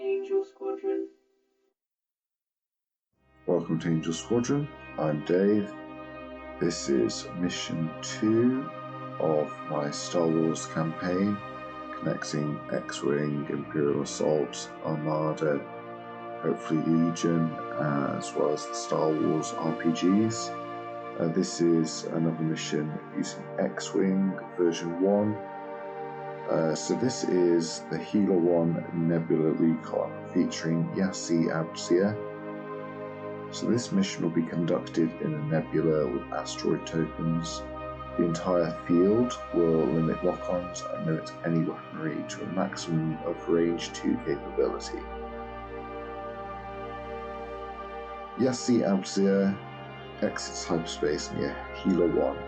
Angel Squadron. Welcome to Angel Squadron. I'm Dave. This is Mission 2 of my Star Wars campaign, connecting X-Wing, Imperial Assault, Armada, hopefully Legion, as well as the Star Wars RPGs. This is another mission using X-Wing version 1. So this is the Hela 1 Nebula Recon, featuring Yassi Abzia. So this mission will be conducted in a nebula with asteroid tokens. The entire field will limit lock-ons and limit any weaponry to a maximum of range 2 capability. Yassi Abzia exits hyperspace near Hela 1.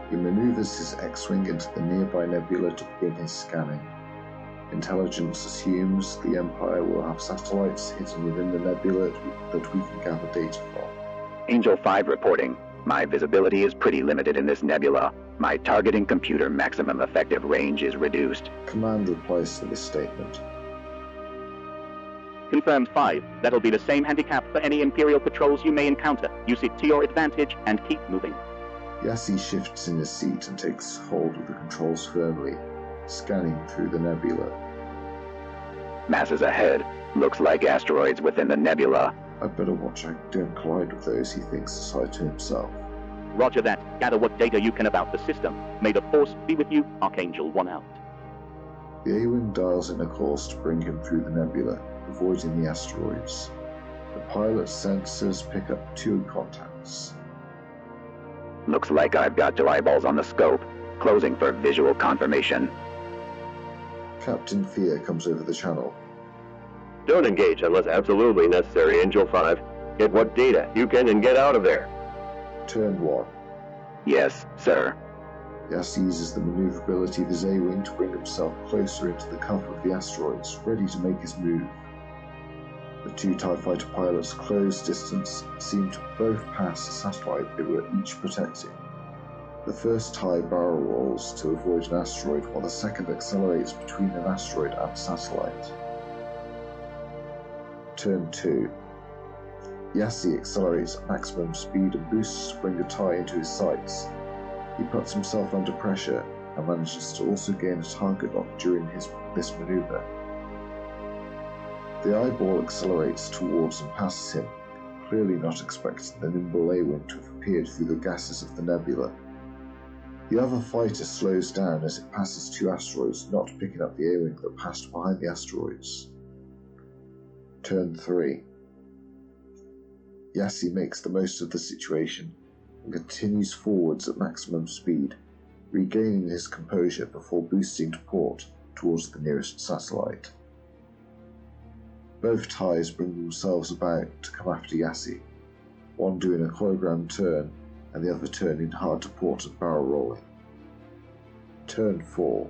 He maneuvers his X-Wing into the nearby nebula to begin his scanning. Intelligence assumes the Empire will have satellites hidden within the nebula that we can gather data from. Angel 5 reporting. My visibility is pretty limited in this nebula. My targeting computer maximum effective range is reduced. Command replies to this statement. Confirmed 5. That'll be the same handicap for any Imperial patrols you may encounter. Use it to your advantage and keep moving. Yassi shifts in his seat and takes hold of the controls firmly, scanning through the nebula. Masses ahead. Looks like asteroids within the nebula. I'd better watch I don't collide with those, he thinks aside to himself. Roger that. Gather what data you can about the system. May the Force be with you, Archangel 1 out. The A-Wing dials in a course to bring him through the nebula, avoiding the asteroids. The pilot's sensors pick up 2 contacts. Looks like I've got 2 eyeballs on the scope. Closing for visual confirmation. Captain Fear comes over the channel. Don't engage unless absolutely necessary, Angel 5. Get what data you can and get out of there. Turn 1. Yes, sir. Yassi uses the maneuverability of his A-Wing to bring himself closer into the cover of the asteroids, ready to make his move. The 2 TIE fighter pilots' close distance seem to both pass a satellite they were each protecting. The first TIE barrel rolls to avoid an asteroid, while the second accelerates between an asteroid and a satellite. Turn 2. Yassi accelerates at maximum speed and boosts to bring a TIE into his sights. He puts himself under pressure and manages to also gain a target lock during this maneuver. The eyeball accelerates towards and passes him, clearly not expecting the nimble A-Wing to have appeared through the gases of the nebula. The other fighter slows down as it passes 2 asteroids, not picking up the A-Wing that passed behind the asteroids. Turn 3. Yassi makes the most of the situation and continues forwards at maximum speed, regaining his composure before boosting to port towards the nearest satellite. Both TIEs bring themselves about to come after Yassi, one doing a hologram turn and the other turning hard to port and barrel rolling. Turn 4.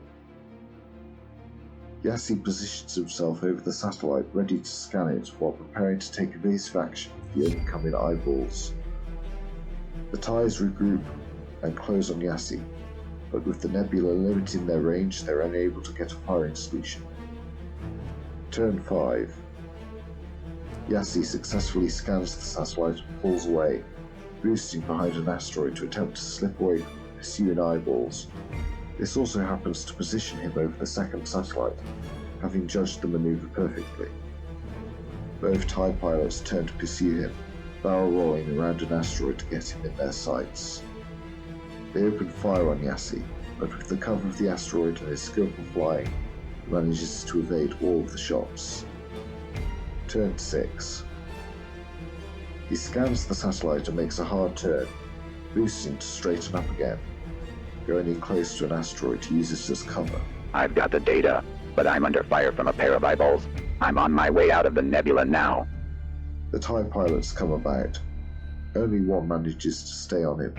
Yassi positions himself over the satellite, ready to scan it while preparing to take evasive action with the oncoming eyeballs. The TIEs regroup and close on Yassi, but with the nebula limiting their range, they're unable to get a firing solution. Turn 5. Yassi successfully scans the satellite and pulls away, boosting behind an asteroid to attempt to slip away from the pursuing eyeballs. This also happens to position him over the second satellite, having judged the maneuver perfectly. Both TIE pilots turn to pursue him, barrel rolling around an asteroid to get him in their sights. They open fire on Yassi, but with the cover of the asteroid and his skillful flying, he manages to evade all of the shots. Turn 6. He scans the satellite and makes a hard turn, boosting to straighten up again. Going in close to an asteroid he uses as cover. I've got the data, but I'm under fire from a pair of eyeballs. I'm on my way out of the nebula now. The TIE pilots come about. Only one manages to stay on him.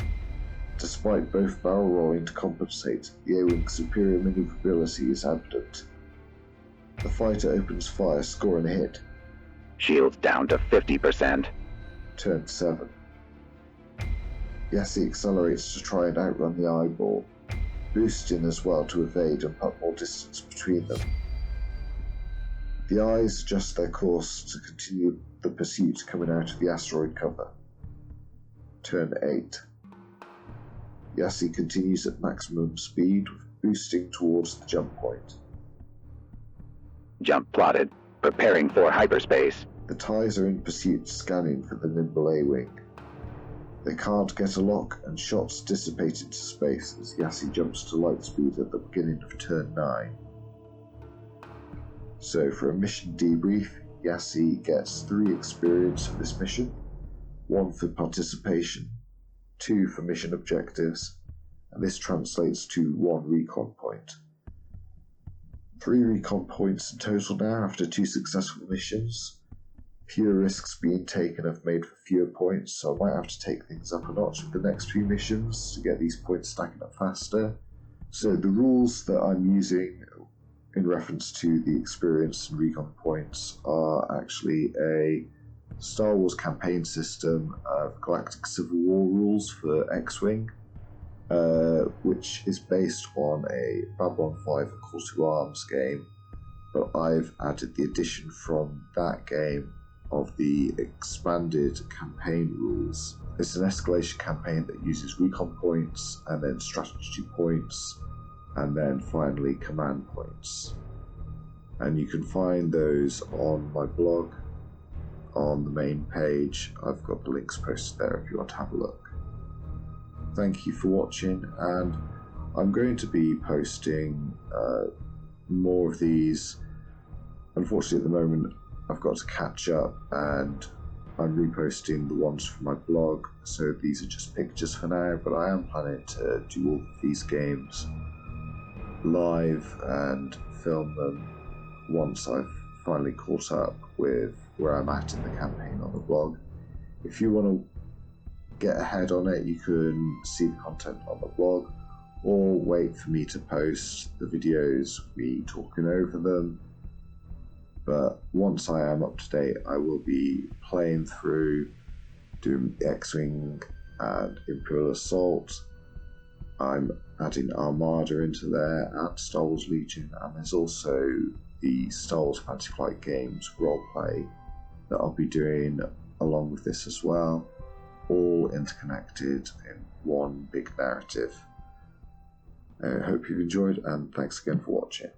Despite both barrel rolling to compensate, the A-Wing's superior maneuverability is evident. The fighter opens fire, scoring a hit. Shields down to 50%. Turn 7. Yassi accelerates to try and outrun the eyeball, boosting as well to evade and put more distance between them. The eyes adjust their course to continue the pursuit coming out of the asteroid cover. Turn 8. Yassi continues at maximum speed, boosting towards the jump point. Jump plotted. Preparing for hyperspace. The TIEs are in pursuit, scanning for the nimble A-wing. They can't get a lock, and shots dissipate into space as Yassi jumps to light speed at the beginning of turn 9. So for a mission debrief, Yassi gets 3 experience for this mission, 1 for participation, 2 for mission objectives, and this translates to 1 recon point. 3 recon points in total now after 2 successful missions. Fewer risks being taken have made for fewer points, so I might have to take things up a notch with the next few missions to get these points stacking up faster. So the rules that I'm using in reference to the experience and recon points are actually a Star Wars campaign system of Galactic Civil War rules for X-Wing, which is based on a Babylon 5 Call to Arms game, but I've added the addition from that game of the expanded campaign rules. It's an escalation campaign that uses recon points, and then strategy points, and then finally command points. And you can find those on my blog on the main page. I've got the links posted there if you want to have a look. Thank you for watching, and I'm going to be posting more of these. Unfortunately, at the moment I've got to catch up, and I'm reposting the ones from my blog, so these are just pictures for now, but I am planning to do all of these games live and film them once I've finally caught up with where I'm at in the campaign on the blog. If you want to get ahead on it, you can see the content on the blog, or wait for me to post the videos, me talking over them. But once I am up to date, I will be playing through, doing X-Wing and Imperial Assault. I'm adding Armada into there, and Star Wars Legion, and there's also the Star Wars Fantasy Flight Games roleplay that I'll be doing along with this as well, all interconnected in one big narrative. I hope you've enjoyed, and thanks again for watching.